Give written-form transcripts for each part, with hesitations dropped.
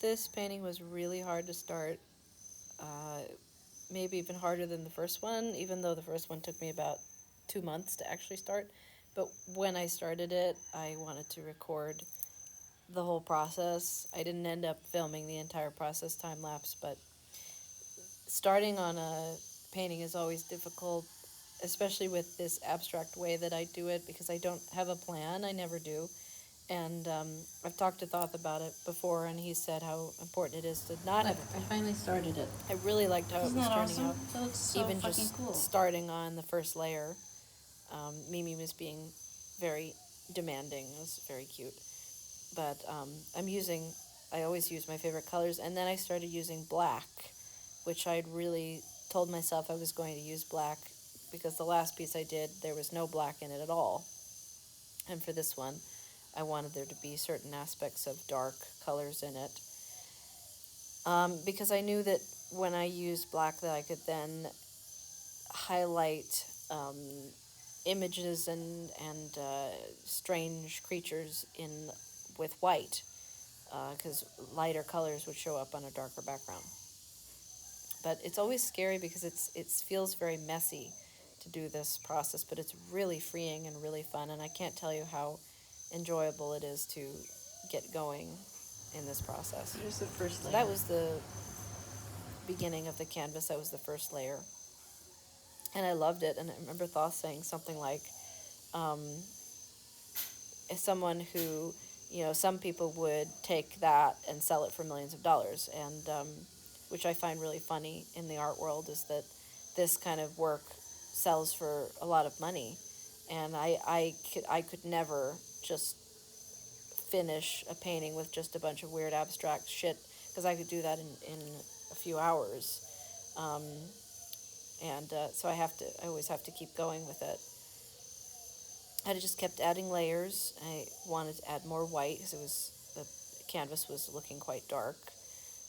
This painting was really hard to start, maybe even harder than the first one, even though the first one took me about 2 months to actually start. But when I started it, I wanted to record the whole process. I didn't end up filming the entire process time-lapse, but starting on a painting is always difficult, especially with this abstract way that I do it, because I don't have a plan. I never do. And I've talked to Thoth about it before, and he said how important it is to not have a plan. I finally started it. I really liked how Isn't it was that turning awesome? out. That looks so Even fucking just cool. starting on the first layer, Mimi was being very demanding. It was very cute. But I always use my favorite colors, and then I started using black, which I'd really told myself I was going to use black, because the last piece I did, there was no black in it at all. And for this one, I wanted there to be certain aspects of dark colors in it. Because I knew that when I used black that I could then highlight images and strange creatures in with white, because lighter colors would show up on a darker background. But it's always scary because it feels very messy to do this process, but it's really freeing and really fun, and I can't tell you how enjoyable it is to get going in this process. Here's the first layer. So that was the beginning of the canvas. That was the first layer, and I loved it. And I remember Thoth saying something like, as someone who, some people would take that and sell it for millions of dollars, and which I find really funny in the art world, is that this kind of work sells for a lot of money, and I could never just finish a painting with just a bunch of weird abstract shit, because I could do that in a few hours, and so I always have to keep going with it. I just kept adding layers. I wanted to add more white because the canvas was looking quite dark.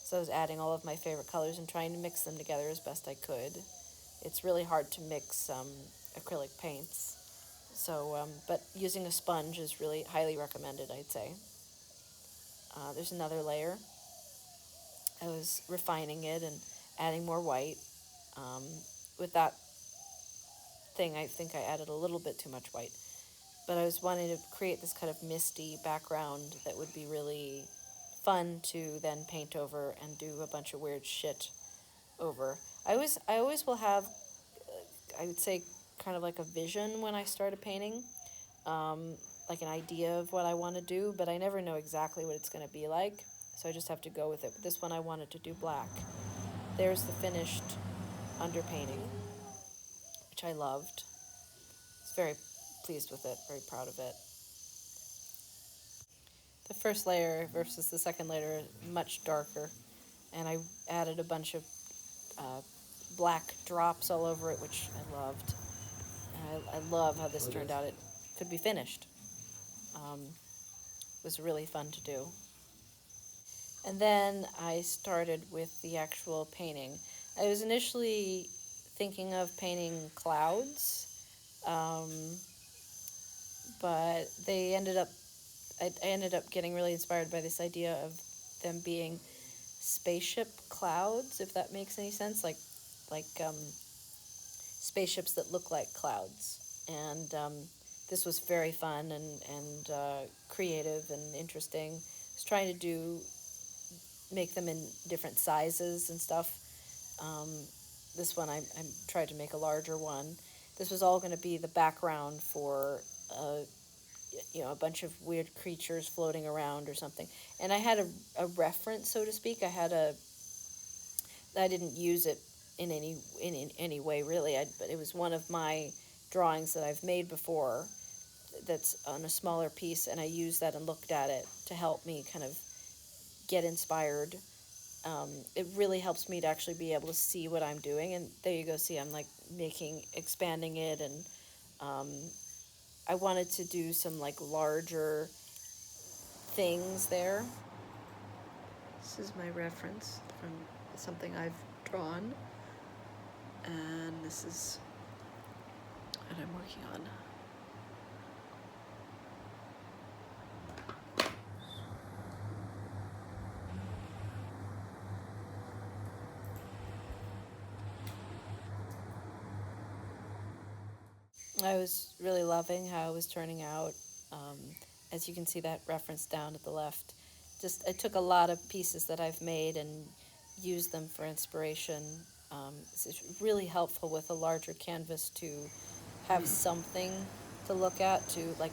So I was adding all of my favorite colors and trying to mix them together as best I could. It's really hard to mix acrylic paints. So, but using a sponge is really highly recommended, I'd say. There's another layer. I was refining it and adding more white. With that thing, I think I added a little bit too much white. But I was wanting to create this kind of misty background that would be really fun to then paint over and do a bunch of weird shit over. I always will have, I would say, kind of like a vision when I start a painting, like an idea of what I want to do, but I never know exactly what it's going to be like, so I just have to go with it. But this one I wanted to do black. There's the finished underpainting, which I loved. I was very pleased with it, very proud of it. The first layer versus the second layer much darker, and I added a bunch of black drops all over it, which I loved. And I love how this turned out. It could be finished. It was really fun to do. And then I started with the actual painting. I was initially thinking of painting clouds, but I ended up getting really inspired by this idea of them being spaceship clouds, if that makes any sense, like spaceships that look like clouds. And this was very fun and creative and interesting. I was trying to make them in different sizes and stuff. This one I tried to make a larger one. This was all going to be the background for a bunch of weird creatures floating around or something. And I had a reference, so to speak. I didn't use it in any way really. But it was one of my drawings that I've made before. That's on a smaller piece, and I used that and looked at it to help me kind of get inspired. It really helps me to actually be able to see what I'm doing. And there you go. See, I'm like expanding it, and I wanted to do some like larger things there. This is my reference from something I've drawn, and this is what I'm working on. I was really loving how it was turning out. Um, as you can see that reference down at the left. Just I took a lot of pieces that I've made and used them for inspiration. It's really helpful with a larger canvas to have something to look at. To like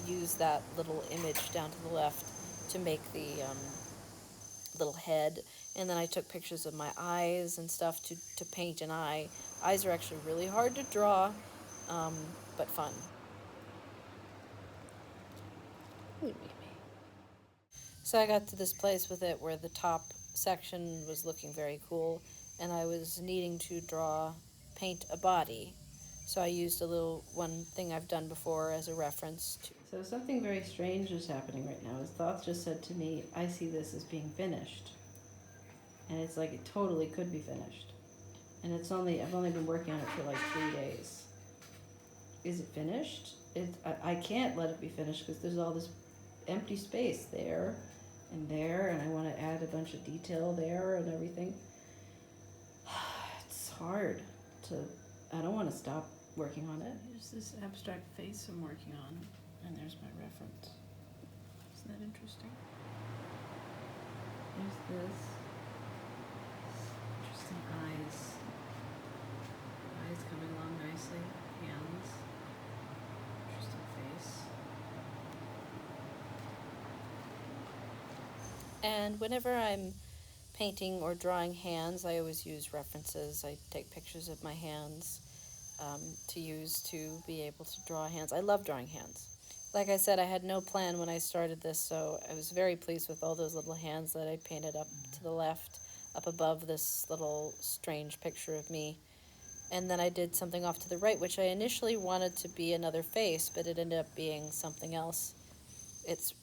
use that little image down to the left to make the little head, and then I took pictures of my eyes and stuff to paint an eye. Eyes are actually really hard to draw, um, but fun. So I got to this place with it where the top section was looking very cool, and I was needing to paint a body. So I used a little one thing I've done before as a reference. So something very strange is happening right now. His thoughts just said to me, I see this as being finished. And it's like it totally could be finished. And I've only been working on it for like 3 days. Is it finished? I can't let it be finished because there's all this empty space there, and I want to add a bunch of detail there and everything. It's hard to, I don't want to stop working on it. Here's this abstract face I'm working on, and there's my reference. Isn't that interesting? There's this. Interesting eyes. Eyes coming along nicely. Hands. Interesting face. And whenever I'm painting or drawing hands, I always use references. I take pictures of my hands to use to be able to draw hands. I love drawing hands. Like I said, I had no plan when I started this, so I was very pleased with all those little hands that I painted up to the left, up above this little strange picture of me. And then I did something off to the right, which I initially wanted to be another face, but it ended up being something else. It's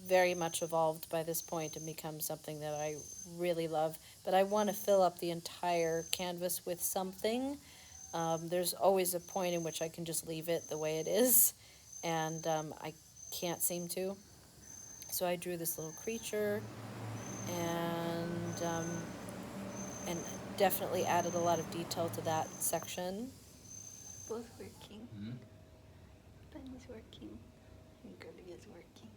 very much evolved by this point and become something that I really love. But I want to fill up the entire canvas with something. There's always a point in which I can just leave it the way it is, and I can't seem to. So I drew this little creature, and definitely added a lot of detail to that section. Both working. Bunny's working. And Gertie is working.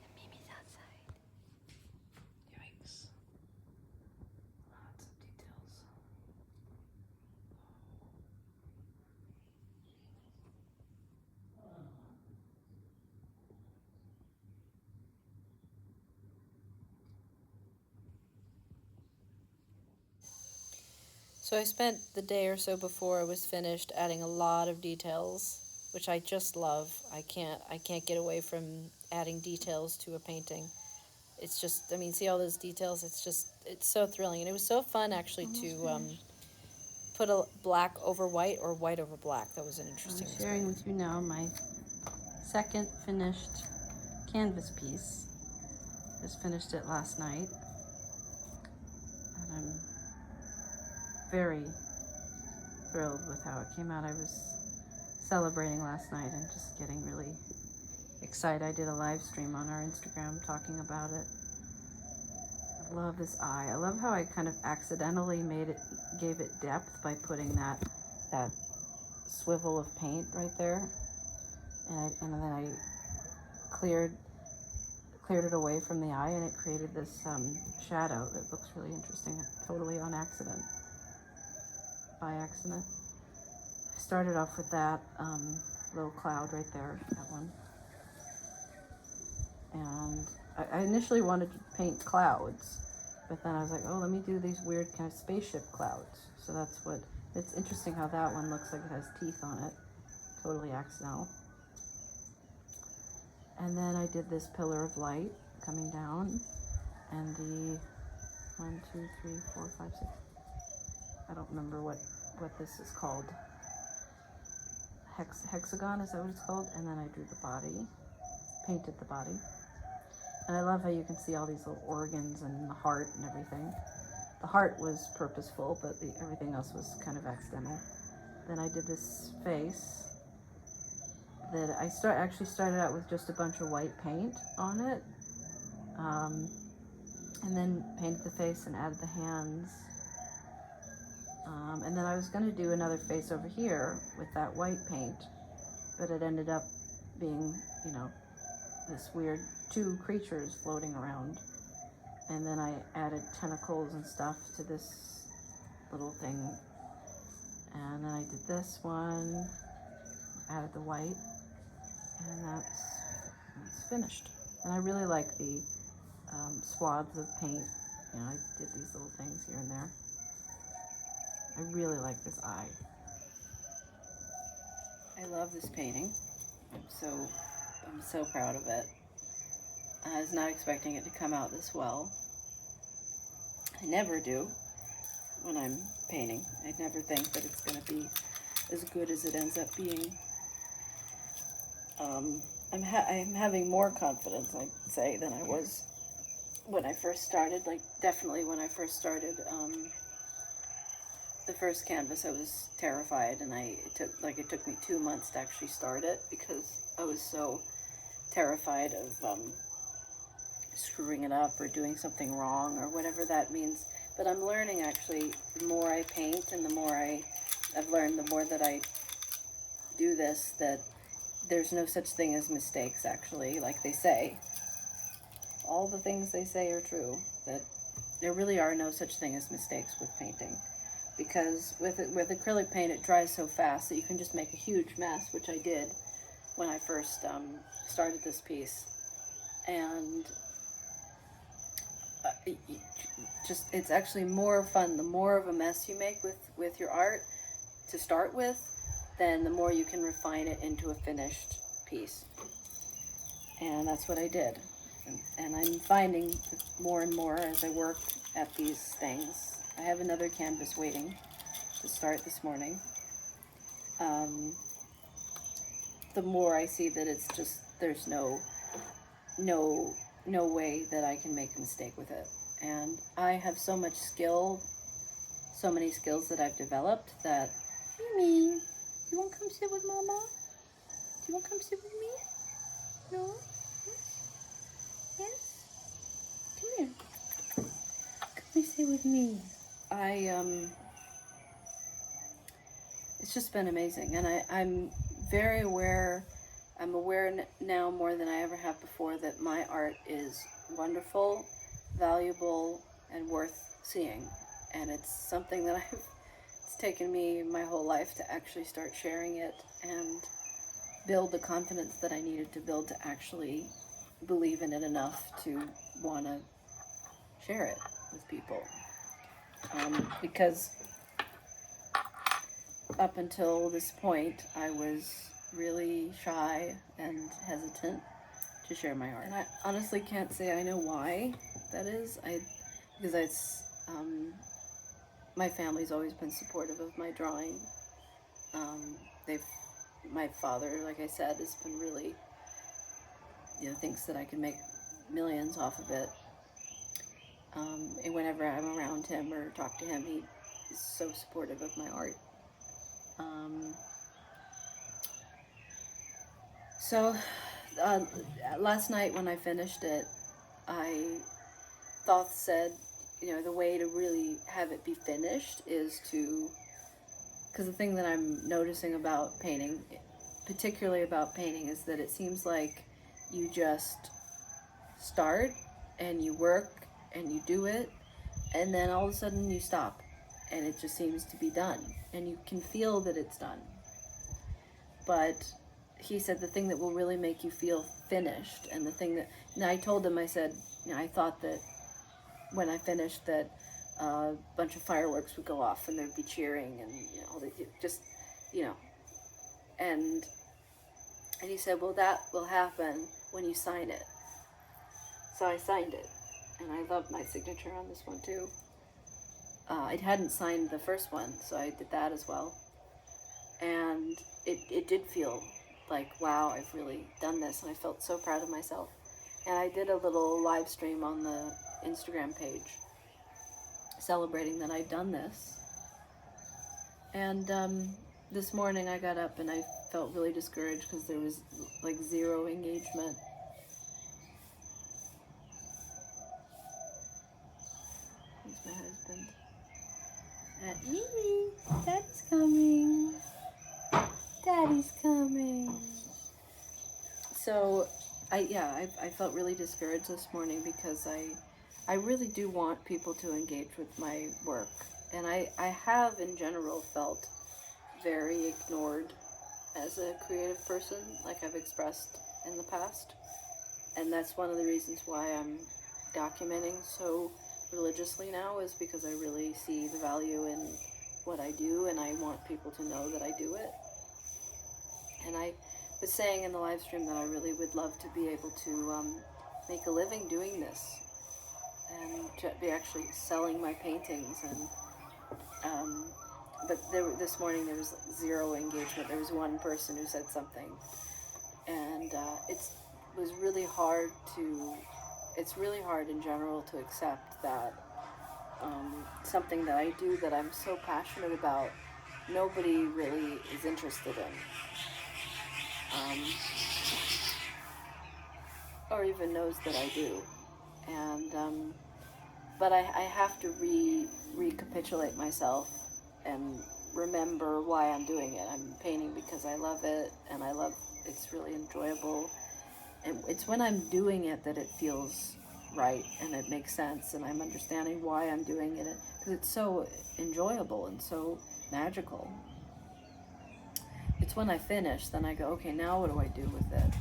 And Mimi's outside. Yikes. Lots of details. So I spent the day or so before it was finished adding a lot of details, which I just love. I can't get away from adding details to a painting. It's just, I mean, see all those details? It's so thrilling. And it was so fun actually to put a black over white or white over black. That was an interesting I'm sharing with you now my second finished canvas piece. Just finished it last night. And I'm very thrilled with how it came out. I was celebrating last night and just getting really excited. I did a live stream on our Instagram talking about it. I love this eye. I love how I kind of accidentally gave it depth by putting that swivel of paint right there. And then I cleared it away from the eye, and it created this shadow that looks really interesting, totally on accident, by accident. I started off with that little cloud right there, that one. And I initially wanted to paint clouds, but then I was like, oh, let me do these weird kind of spaceship clouds. So it's interesting how that one looks like it has teeth on it, totally accidental. And then I did this pillar of light coming down, and the 1, 2, 3, 4, 5, 6. I don't remember what this is called. Hexagon, is that what it's called? And then I drew the body, painted the body. And I love how you can see all these little organs and the heart and everything. The heart was purposeful, but everything else was kind of accidental. Then I did this face that I actually started out with just a bunch of white paint on it, and then painted the face and added the hands. And then I was going to do another face over here with that white paint, but it ended up being, you know, this weird two creatures floating around. And then I added tentacles and stuff to this little thing. And then I did this one, added the white, and that's finished. And I really like the swaths of paint. You know, I did these little things here and there. I really like this eye. I love this painting. I'm so proud of it. I was not expecting it to come out this well. I never do when I'm painting. I never think that it's going to be as good as it ends up being. I'm having more confidence, I'd say, than I was when I first started. Like, definitely when I first started the first canvas, I was terrified, and it took me 2 months to actually start it because I was so terrified of screwing it up or doing something wrong or whatever that means. But I'm learning, actually, the more I paint and the more I've learned, the more that I do this, that there's no such thing as mistakes, actually, like they say. All the things they say are true, that there really are no such thing as mistakes with painting. Because with acrylic paint, it dries so fast that you can just make a huge mess, which I did when I first started this piece. And it's actually more fun the more of a mess you make with your art to start with, then the more you can refine it into a finished piece. And that's what I did. And I'm finding more and more as I work at these things. I have another canvas waiting to start this morning. The more I see that it's just, there's no way that I can make a mistake with it. And I have so much skill, so many skills that I've developed that, Mimi, do you want to come sit with Mama? Do you want to come sit with me? No? Yes? Come here. Come and sit with me. It's just been amazing. And I'm very aware, I'm aware now more than I ever have before that my art is wonderful, valuable, and worth seeing. And it's something that it's taken me my whole life to actually start sharing it and build the confidence that I needed to build to actually believe in it enough to want to share it with people. Because up until this point, I was really shy and hesitant to share my art. And I honestly can't say I know why that is. Because my family's always been supportive of my drawing. My father, like I said, has been really, thinks that I can make millions off of it. And whenever I'm around him or talk to him, he is so supportive of my art. So last night when I finished it, Thoth said, the way to really have it be finished is to, because the thing that I'm noticing about painting, particularly about painting, is that it seems like you just start and you work and you do it, and then all of a sudden you stop and it just seems to be done and you can feel that it's done. But he said the thing that will really make you feel finished, and the thing that, I told him, I said, I thought that when I finished that a bunch of fireworks would go off and there'd be cheering and and he said, well, that will happen when you sign it. So I signed it, and I love my signature on this one too. I hadn't signed the first one, so I did that as well. And it did feel like, wow, I've really done this, and I felt so proud of myself. And I did a little live stream on the Instagram page celebrating that I'd done this. And this morning I got up and I felt really discouraged because there was like zero engagement. He's my husband. Mimi, Daddy's coming. Daddy's coming. So, I felt really discouraged this morning because I really do want people to engage with my work. And I have in general felt very ignored as a creative person, like I've expressed in the past. And that's one of the reasons why I'm documenting so religiously now, is because I really see the value in what I do, and I want people to know that I do it. And I was saying in the live stream that I really would love to be able to make a living doing this, and to be actually selling my paintings. And but this morning there was zero engagement. There was one person who said something, and was really hard to. It's really hard in general to accept that something that I do that I'm so passionate about, nobody really is interested in. Or even knows that I do. And but I have to recapitulate myself and remember why I'm doing it. I'm painting because I love it, and it's really enjoyable. And it's when I'm doing it that it feels right and it makes sense, and I'm understanding why I'm doing it, because it's so enjoyable and so magical. It's when I finish, then I go, okay, now what do I do with it?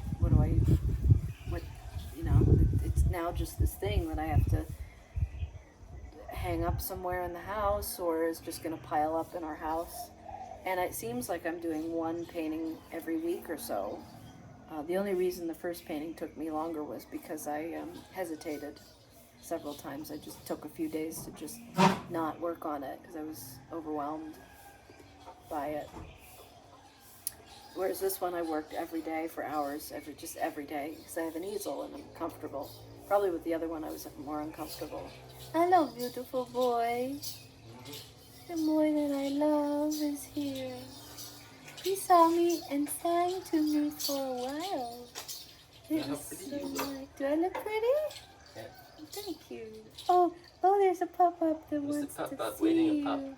It's now just this thing that I have to hang up somewhere in the house, or is just going to pile up in our house. And it seems like I'm doing one painting every week or so. The only reason the first painting took me longer was because I hesitated several times. I just took a few days to just not work on it because I was overwhelmed by it. Whereas this one I worked every day for hours, every day, because I have an easel and I'm comfortable. Probably with the other one I was more uncomfortable. Hello, beautiful boy. The boy that I love is here. He saw me and sang to me for a while. It was so nice. Do I look pretty? Yeah. Thank you. Oh, there's a pop-up that wants to see you.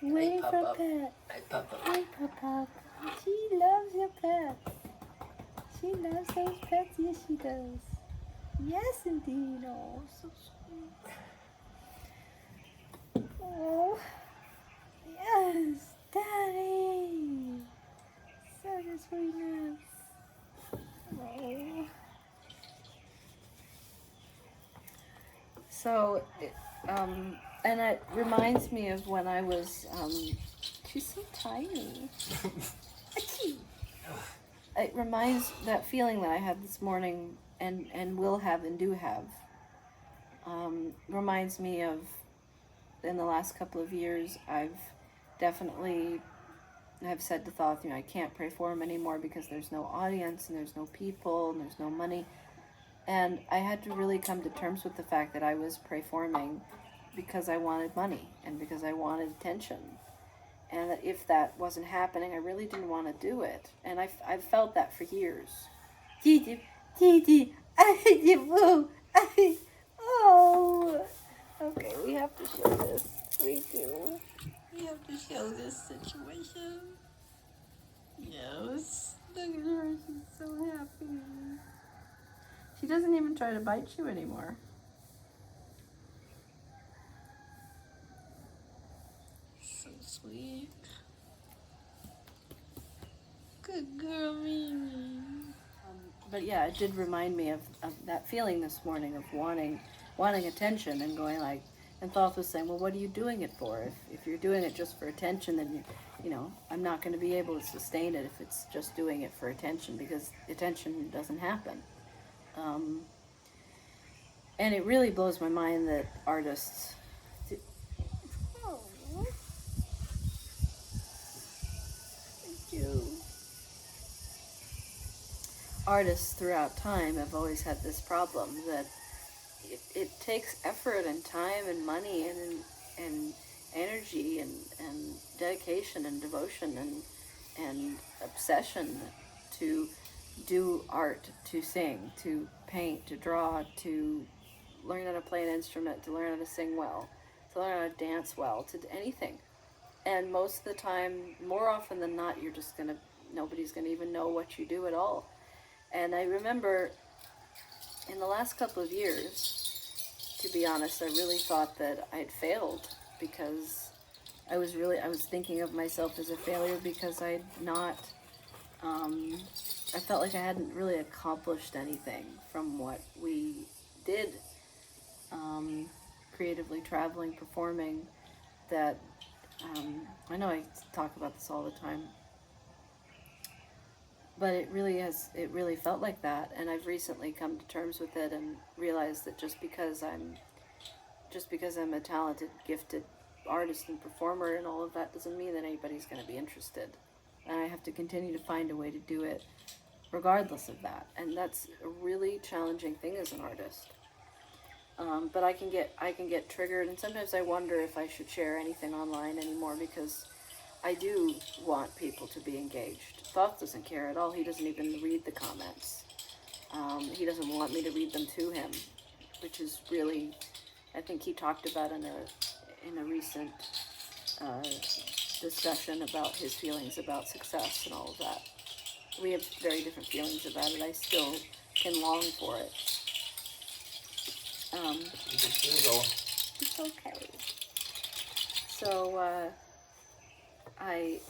Waiting for a pet. Hey, Papa. Hey, Papa. She loves your pets. She loves those pets. Yes, she does. Yes, indeed. Oh, so sweet. Oh, yes, Daddy. Such a sweetness. Oh. So, and it reminds me of when I was, she's so tiny. It reminds, that feeling that I had this morning and will have and do have, reminds me of, in the last couple of years, I've said to Thoth, I can't pray for him anymore because there's no audience and there's no people and there's no money. And I had to really come to terms with the fact that I was pray-forming because I wanted money and because I wanted attention. And that if that wasn't happening, I really didn't want to do it. And I've felt that for years. Oh. Okay, we have to show this. We do. We have to show this situation. Yes. Look at her. She's so happy. She doesn't even try to bite you anymore. So sweet. Good girl, Mimi. But yeah, it did remind me of that feeling this morning of wanting attention and going like, and Thoth was saying, well, what are you doing it for? If you're doing it just for attention, then I'm not going to be able to sustain it if it's just doing it for attention, because attention doesn't happen. And it really blows my mind that artists artists throughout time have always had this problem that it takes effort and time and money and energy and dedication and devotion and obsession to do art, to sing, to paint, to draw, to learn how to play an instrument, to learn how to sing well, to learn how to dance well, to anything. And most of the time, more often than not, nobody's gonna even know what you do at all. And I remember in the last couple of years, to be honest, I really thought that I'd failed, because I was thinking of myself as a failure because I'd not, I felt like I hadn't really accomplished anything from what we did, creatively, traveling, performing, that, I know I talk about this all the time, but it really felt like that, and I've recently come to terms with it and realized that just because I'm a talented, gifted artist and performer and all of that doesn't mean that anybody's going to be interested. And I have to continue to find a way to do it regardless of that. And that's a really challenging thing as an artist. But I can get triggered, and sometimes I wonder if I should share anything online anymore, because I do want people to be engaged. Thoth doesn't care at all. He doesn't even read the comments. He doesn't want me to read them to him, which is really, I think he talked about in a recent discussion about his feelings about success and all of that. We have very different feelings about it. I still can long for it. It's okay. So I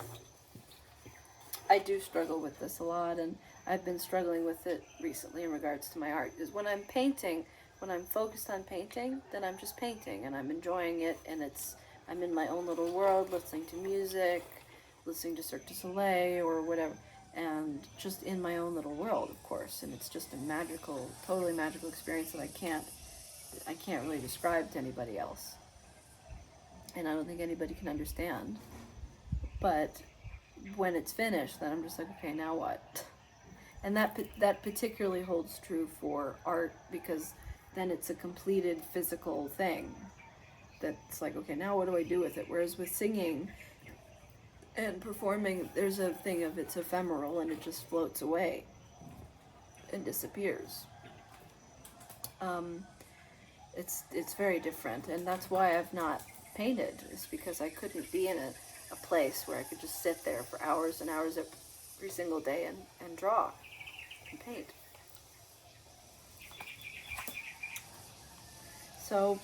do struggle with this a lot, and I've been struggling with it recently in regards to my art. Is when I'm painting, when I'm focused on painting, then I'm just painting and I'm enjoying it, and I'm in my own little world, listening to music, listening to Cirque du Soleil or whatever, and just in my own little world, of course. And it's just a magical, totally magical experience that I can't really describe to anybody else, and I don't think anybody can understand. But when it's finished, then I'm just like, okay, now what? And that particularly holds true for art, because then it's a completed physical thing that's like, okay, now what do I do with it? Whereas with singing and performing, there's a thing of it's ephemeral and it just floats away and disappears. It's very different, and that's why I've not painted, is because I couldn't be in a place where I could just sit there for hours and hours every single day and draw and paint. So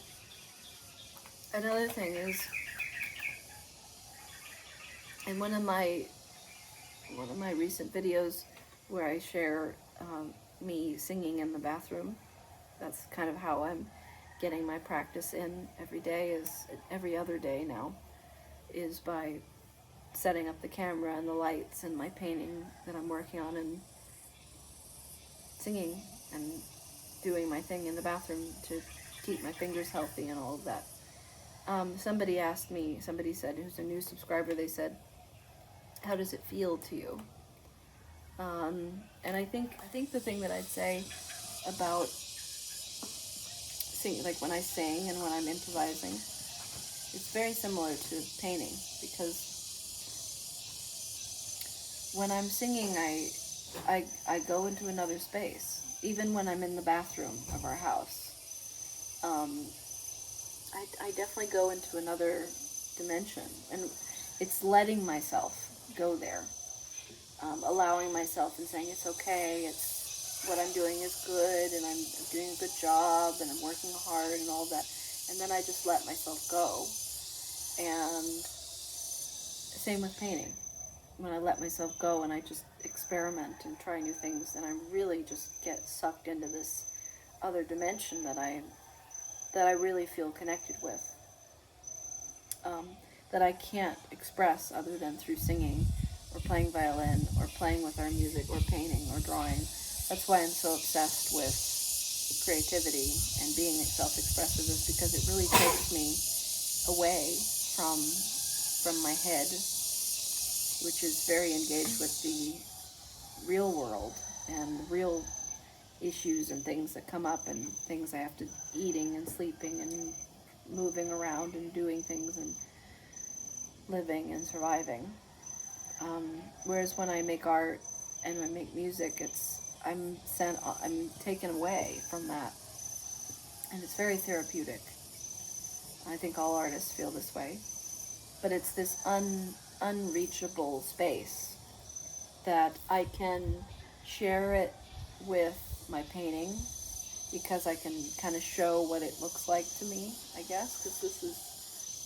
another thing is, in one of my recent videos where I share me singing in the bathroom, that's kind of how I'm getting my practice in every day, is every other day now, is by setting up the camera and the lights and my painting that I'm working on, and singing and doing my thing in the bathroom to keep my fingers healthy and all of that. Somebody said, who's a new subscriber, they said, how does it feel to you? And I think the thing that I'd say about sing, like when I sing and when I'm improvising, it's very similar to painting, because when I'm singing, I go into another space. Even when I'm in the bathroom of our house, I definitely go into another dimension, and it's letting myself go there, allowing myself and saying it's okay, it's what I'm doing is good, and I'm doing a good job, and I'm working hard and all that, and then I just let myself go. And same with painting. When I let myself go and I just experiment and try new things, and I really just get sucked into this other dimension that I really feel connected with, that I can't express other than through singing or playing violin or playing with our music or painting or drawing. That's why I'm so obsessed with creativity and being self-expressive, is because it really takes me away from my head, which is very engaged with the real world and real issues and things that come up and things I have to, eating and sleeping and moving around and doing things and living and surviving. Whereas when I make art and I make music, I'm taken away from that, and it's very therapeutic. I think all artists feel this way. but it's this unreachable space that I can share it with my painting because I can kind of show what it looks like to me, I guess, because this is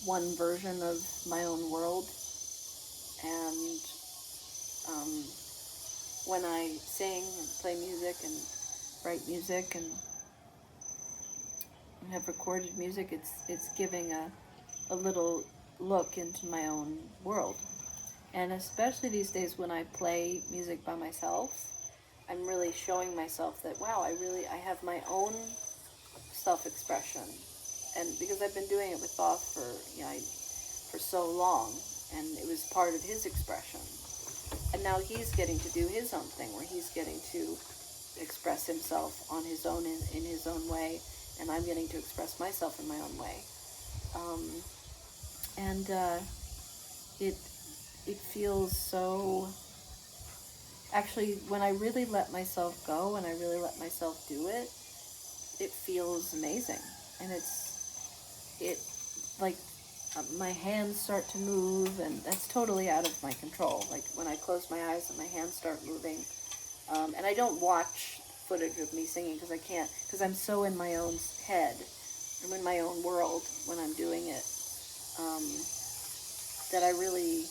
one version of my own world. And when I sing and play music and write music and have recorded music, it's giving a little look into my own world. And especially these days when I play music by myself, I'm really showing myself that, wow, I have my own self-expression. And because I've been doing it with Thoth for so long, and it was part of his expression. And now he's getting to do his own thing, where he's getting to express himself on his own in his own way, and I'm getting to express myself in my own way. And it feels so. Actually, when I really let myself go and I really let myself do it, it feels amazing. And it like my hands start to move, and that's totally out of my control. Like when I close my eyes and my hands start moving, and I don't watch footage of me singing because I can't, because I'm so in my own head. I'm in my own world when I'm doing it, that I really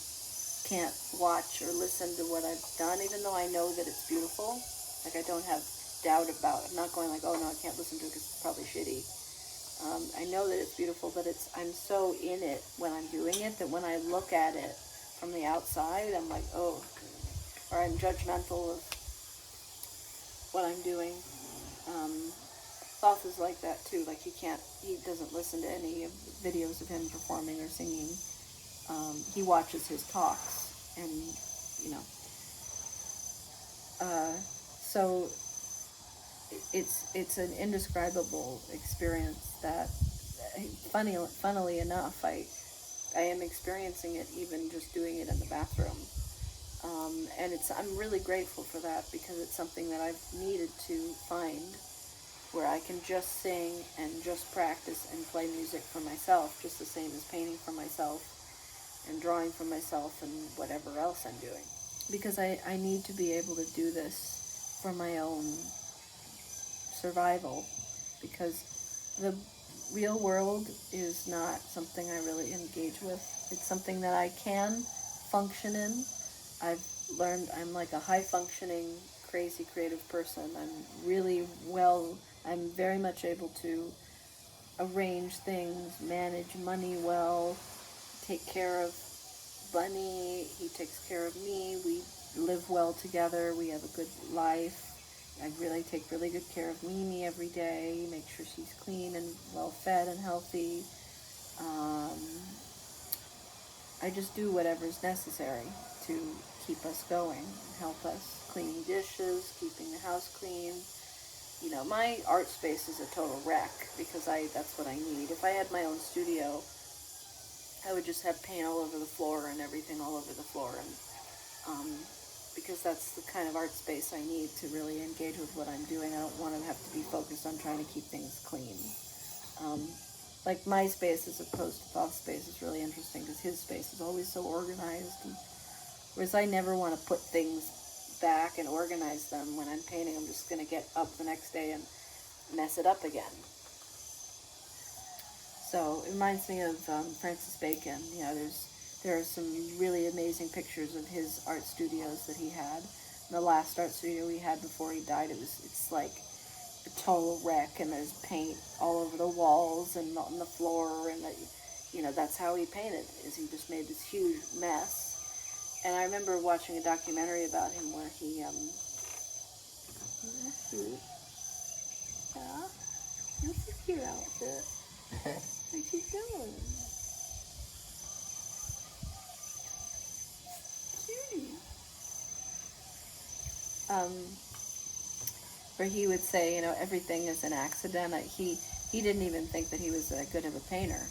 can't watch or listen to what I've done, even though I know that it's beautiful. Like I don't have doubt about it. I'm not going like, oh no, I can't listen to it because it's probably shitty. I know that it's beautiful, but I'm so in it when I'm doing it that when I look at it from the outside, I'm like, oh, or I'm judgmental of what I'm doing. Thoth is like that too. Like he doesn't listen to any videos of him performing or singing. He watches his talks, and so it's an indescribable experience that, funnily enough, I am experiencing it even just doing it in the bathroom, and I'm really grateful for that because it's something that I've needed to find, where I can just sing and just practice and play music for myself, just the same as painting for myself and drawing for myself and whatever else I'm doing. Because I need to be able to do this for my own survival, because the real world is not something I really engage with. It's something that I can function in. I've learned I'm like a high-functioning, crazy creative person. I'm very much able to arrange things, manage money well, take care of Bunny, he takes care of me, we live well together, we have a good life. I really take really good care of Mimi every day, make sure she's clean and well fed and healthy. I just do whatever's necessary to keep us going, help us cleaning dishes, keeping the house clean. My art space is a total wreck because that's what I need. If I had my own studio, I would just have paint all over the floor and everything all over the floor, and because that's the kind of art space I need to really engage with what I'm doing. I don't want to have to be focused on trying to keep things clean. Like my space as opposed to Thoth's space is really interesting because his space is always so organized, whereas I never want to put things back and organize them. When I'm painting, I'm just going to get up the next day and mess it up again. So it reminds me of Francis Bacon. There are some really amazing pictures of his art studios that he had. The last art studio he had before he died, it's like a total wreck, and there's paint all over the walls and on the floor, and that's how he painted. Is he just made this huge mess. And I remember watching a documentary about him where he isn't that cute? Yeah, this is your outfit. What you doing? Cutie. Where he would say, everything is an accident. He didn't even think that he was that good of a painter,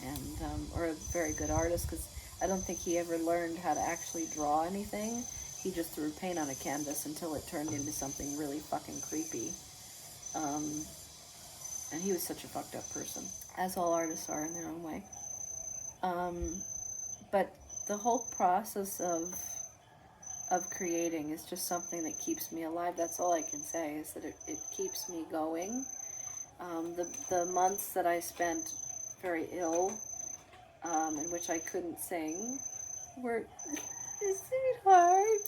and or a very good artist, because I don't think he ever learned how to actually draw anything. He just threw paint on a canvas until it turned into something really fucking creepy. And he was such a fucked up person, as all artists are in their own way. but the whole process of creating is just something that keeps me alive. That's all I can say, is that it keeps me going. The months that I spent very ill, in which I couldn't sing, were, sweetheart,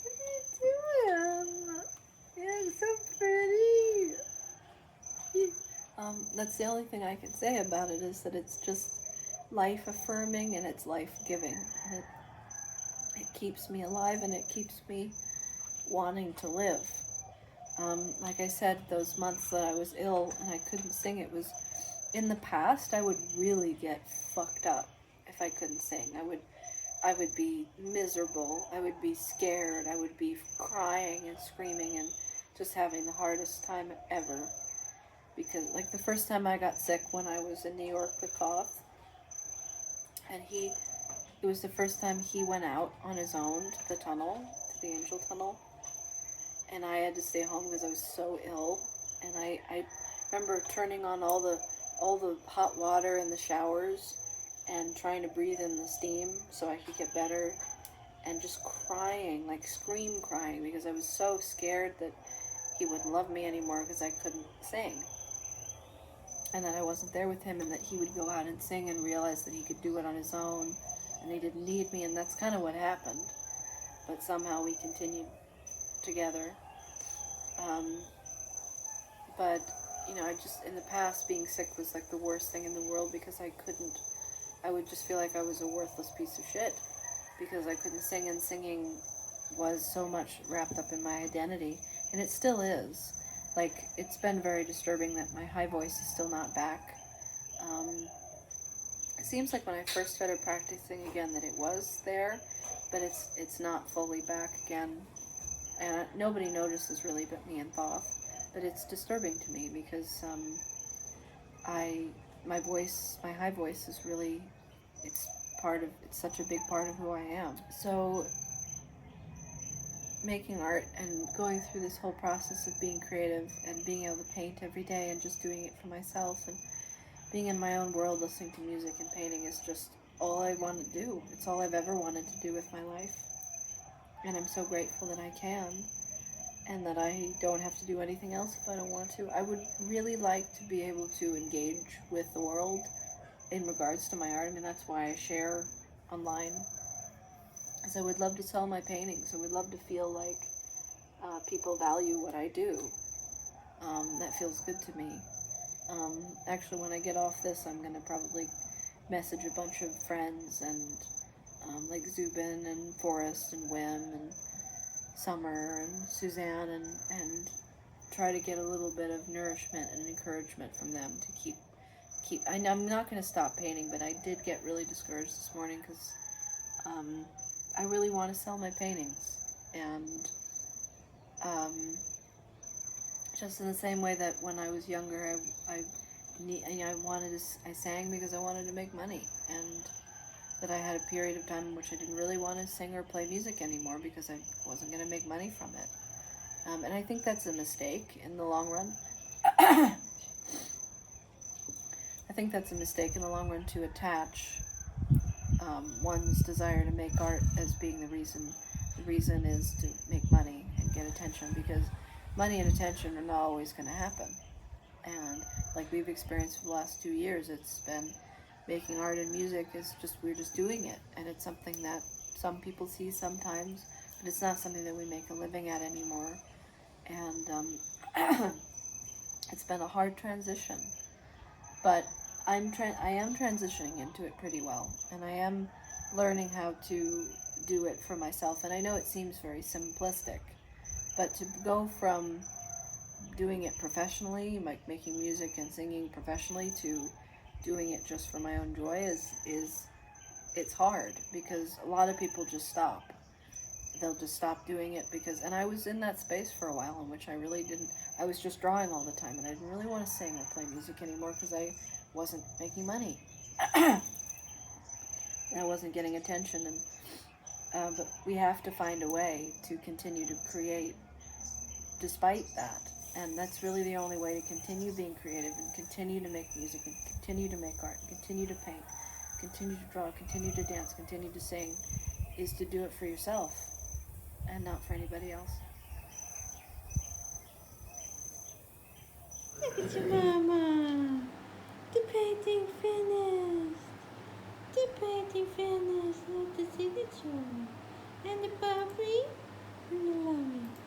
what are you doing? You're so pretty. That's the only thing I can say about it, is that it's just life affirming and it's life giving. And it keeps me alive and it keeps me wanting to live. Like I said, those months that I was ill and I couldn't sing, it was, in the past, I would really get fucked up if I couldn't sing. I would be miserable. I would be scared. I would be crying and screaming and just having the hardest time ever. Because, like, the first time I got sick when I was in New York with Thoth, and it was the first time he went out on his own to the tunnel, to the angel tunnel, and I had to stay home because I was so ill. And I remember turning on all the hot water in the showers and trying to breathe in the steam so I could get better, and just crying, like scream crying, because I was so scared that he wouldn't love me anymore because I couldn't sing. And that I wasn't there with him, and that he would go out and sing and realize that he could do it on his own and he didn't need me. And that's kind of what happened. But somehow we continued together. But, you know, in the past, being sick was like the worst thing in the world, because I would just feel like I was a worthless piece of shit because I couldn't sing, and singing was so much wrapped up in my identity. And it still is. Like, it's been very disturbing that my high voice is still not back. It seems like when I first started practicing again that it was there, but it's not fully back again. And nobody notices really but me and Thoth. But it's disturbing to me because my high voice is really, it's such a big part of who I am. So making art and going through this whole process of being creative and being able to paint every day and just doing it for myself and being in my own world, listening to music and painting, is just all I want to do. It's all I've ever wanted to do with my life. And I'm so grateful that I can, and that I don't have to do anything else if I don't want to. I would really like to be able to engage with the world in regards to my art. I mean, that's why I share online. Because I would love to sell my paintings. I would love to feel like people value what I do. That feels good to me. Actually, when I get off this, I'm going to probably message a bunch of friends, and like Zubin and Forrest and Wim and Summer and Suzanne, and try to get a little bit of nourishment and encouragement from them to keep. I'm not going to stop painting, but I did get really discouraged this morning because I really want to sell my paintings, and just in the same way that when I was younger, I sang because I wanted to make money, and that I had a period of time in which I didn't really want to sing or play music anymore because I wasn't going to make money from it. And I think that's a mistake in the long run. I think that's a mistake in the long run, to attach one's desire to make art as being the reason. The reason is to make money and get attention, because money and attention are not always going to happen. And like we've experienced for the last 2 years, it's been making art and music is just, we're just doing it. And it's something that some people see sometimes, but it's not something that we make a living at anymore. And it's been a hard transition, but I am transitioning into it pretty well, and I am learning how to do it for myself. And I know it seems very simplistic, but to go from doing it professionally, like making music and singing professionally, to doing it just for my own joy it's hard, because a lot of people just stop. They'll just stop doing it because, and I was in that space for a while in which I was just drawing all the time, and I didn't really want to sing or play music anymore because I wasn't making money. And I wasn't getting attention, and but we have to find a way to continue to create despite that. And that's really the only way to continue being creative and continue to make music and continue to make art and continue to paint, continue to draw, continue to dance, continue to sing, is to do it for yourself and not for anybody else. Look at your mama. The painting finished. The painting finished. Look, the signature. And the puppy. And the mommy.